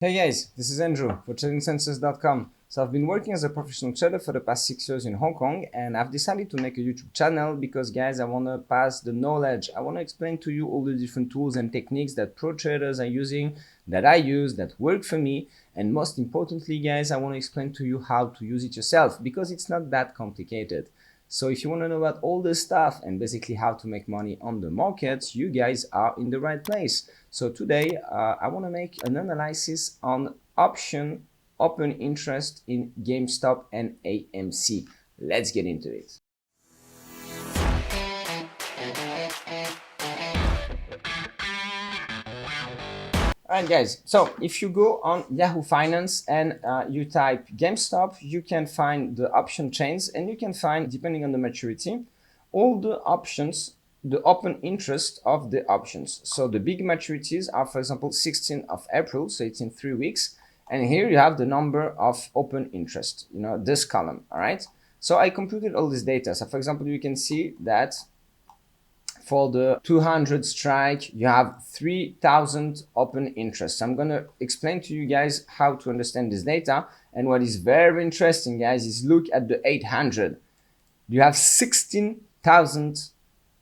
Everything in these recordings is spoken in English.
Hey guys, this is Andrew for TradingSenses.com. So I've been working as a professional trader for the past 6 years in Hong Kong, and I've decided to make a YouTube channel because guys, I want to pass the knowledge. I want to explain to you all the different tools and techniques that pro traders are using, that I use, that work for me. And most importantly guys, I want to explain to you how to use it yourself because it's not that complicated. So if you want to know about all this stuff and basically how to make money on the markets, you guys are in the right place. So today I want to make an analysis on option open interest in GameStop and AMC. Let's get into it. Alright guys, so if you go on Yahoo Finance and you type GameStop, you can find the option chains and you can find, depending on the maturity, all the options, the open interest of the options. So the big maturities are, for example, 16th of April, so it's in 3 weeks. And here you have the number of open interest, this column, all right? So I computed all this data. So for example, you can see that for the 200 strike, you have 3,000 open interest. I'm going to explain to you guys how to understand this data. And what is very interesting, guys, is look at the 800. You have 16,000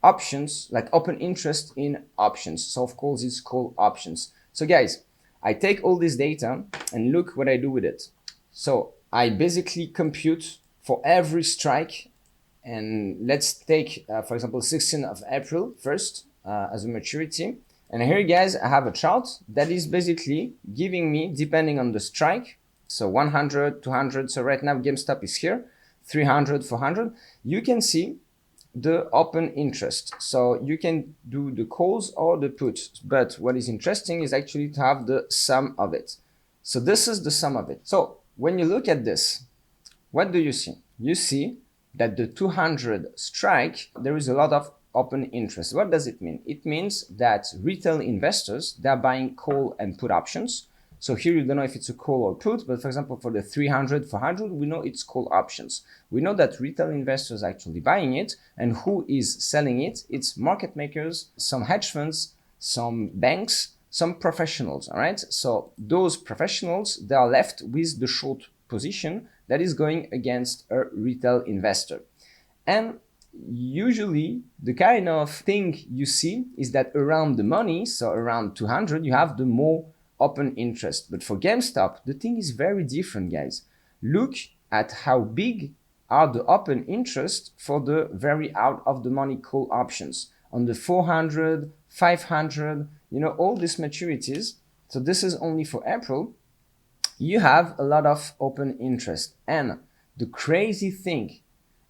options, like open interest in options. So of course, it's called options. So guys, I take all this data and look what I do with it. So I basically compute for every strike. And let's take, for example, 16th of April first as a maturity. And here, guys, I have a chart that is basically giving me, depending on the strike, so 100, 200. So right now, GameStop is here, 300, 400. You can see the open interest. So you can do the calls or the puts. But what is interesting is actually to have the sum of it. So this is the sum of it. So when you look at this, what do you see? You see that the 200 strike, there is a lot of open interest. What does it mean? It means that retail investors, they're buying call and put options. So here you don't know if it's a call or put, but for example, for the 300, 400, we know it's call options. We know that retail investors are actually buying it, and who is selling it? It's market makers, some hedge funds, some banks, some professionals, all right? So those professionals, they are left with the short position that is going against a retail investor. And usually the kind of thing you see is that around the money, so around 200, you have the more open interest. But for GameStop, the thing is very different, guys. Look at how big are the open interest for the very out of the money call options on the 400, 500, all these maturities. So this is only for April. You have a lot of open interest. And the crazy thing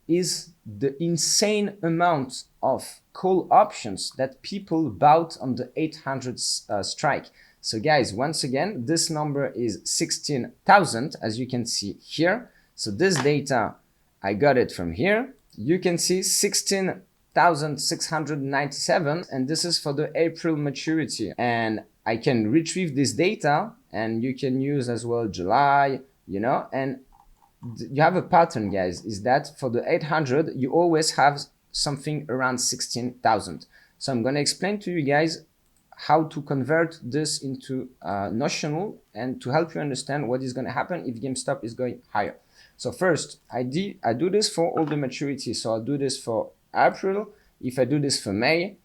is the insane amount of call options that people bought on the 800 strike. So guys, once again, this number is 16,000, as you can see here. So this data, I got it from here. You can see 16,697, and this is for the April maturity. And I can retrieve this data, and you can use as well July, and you have a pattern, guys, is that for the 800, you always have something around 16,000. So I'm going to explain to you guys how to convert this into notional and to help you understand what is going to happen if GameStop is going higher. So first, I do this for all the maturities. So I'll do this for April. If I do this for May,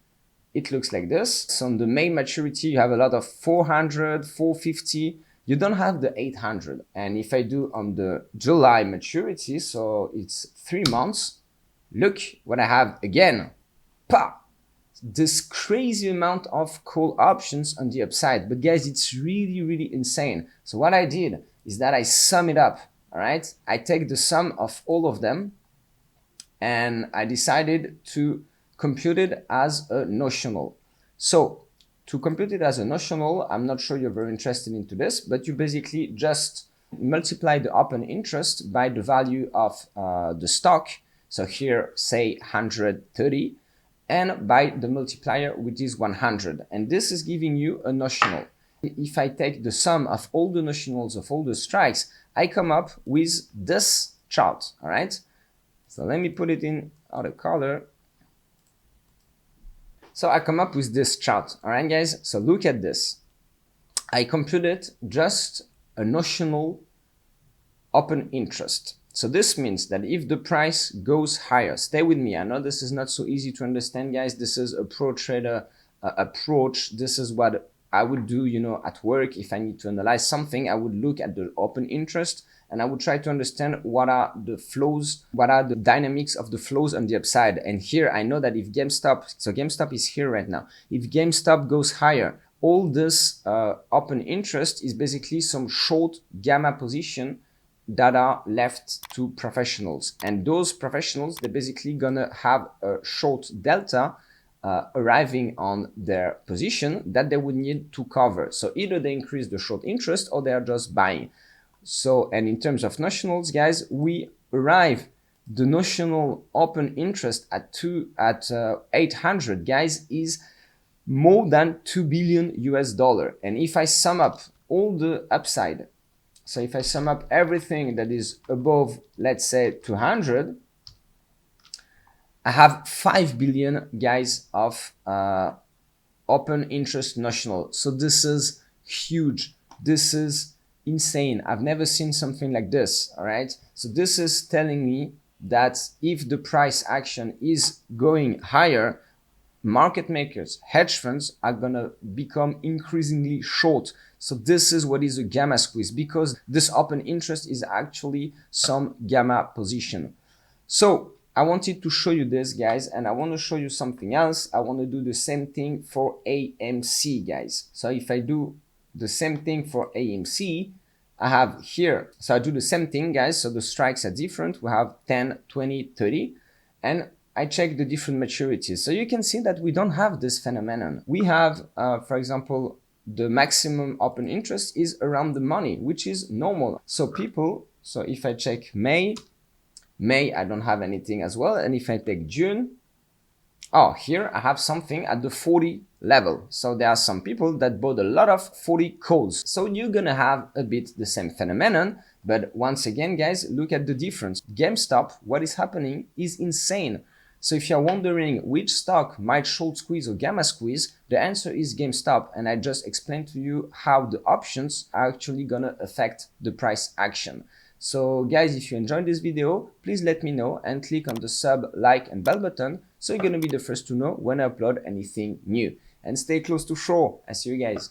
it looks like this. So on the May maturity, you have a lot of 400, 450. You don't have the 800. And if I do on the July maturity, so it's 3 months, look what I have again. Pa! This crazy amount of call options on the upside. But guys, it's really, really insane. So what I did is that I sum it up, all right? I take the sum of all of them and I decided to compute it as a notional. So to compute it as a notional, I'm not sure you're very interested into this, but you basically just multiply the open interest by the value of the stock. So here, say 130, and by the multiplier, which is 100. And this is giving you a notional. If I take the sum of all the notionals of all the strikes, I come up with this chart, all right? So let me put it in other color. So I come up with this chart, all right, guys? So look at this. I computed just a notional open interest. So this means that if the price goes higher, stay with me. I know this is not so easy to understand, guys. This is a pro trader approach. This is what I would do, you know, at work. If I need to analyze something, I would look at the open interest and I would try to understand what are the flows, what are the dynamics of the flows on the upside. And here I know that if GameStop, so GameStop is here right now. If GameStop goes higher, all this open interest is basically some short gamma position that are left to professionals, and those professionals, they're basically gonna have a short delta arriving on their position that they would need to cover. So either they increase the short interest or they are just buying. So, and in terms of notionals, guys, we arrive the notional open interest at 800, guys, is more than $2 billion US. And if I sum up all the upside, so if I sum up everything that is above, let's say 200, I have 5 billion, guys, of open interest notional. So this is huge. This is insane. I've never seen something like this. All right. So this is telling me that if the price action is going higher, market makers, hedge funds are gonna become increasingly short. So this is what is a gamma squeeze, because this open interest is actually some gamma position. So I wanted to show you this, guys, and I want to show you something else. I want to do the same thing for AMC, guys. So if I do the same thing for AMC, I have here, so I do the same thing, guys. So the strikes are different. We have 10, 20, 30, and I check the different maturities. So you can see that we don't have this phenomenon. We have, for example, the maximum open interest is around the money, which is normal. So people, so if I check May, I don't have anything as well. And if I take June, oh, here I have something at the 40 level. So there are some people that bought a lot of 40 calls. So you're gonna have a bit the same phenomenon. But once again, guys, look at the difference. GameStop, what is happening is insane. So if you're wondering which stock might short squeeze or gamma squeeze, the answer is GameStop. And I just explained to you how the options are actually gonna affect the price action. So guys, if you enjoyed this video, please let me know and click on the sub, like and bell button so you're gonna be the first to know when I upload anything new. And stay close to shore. I see you guys.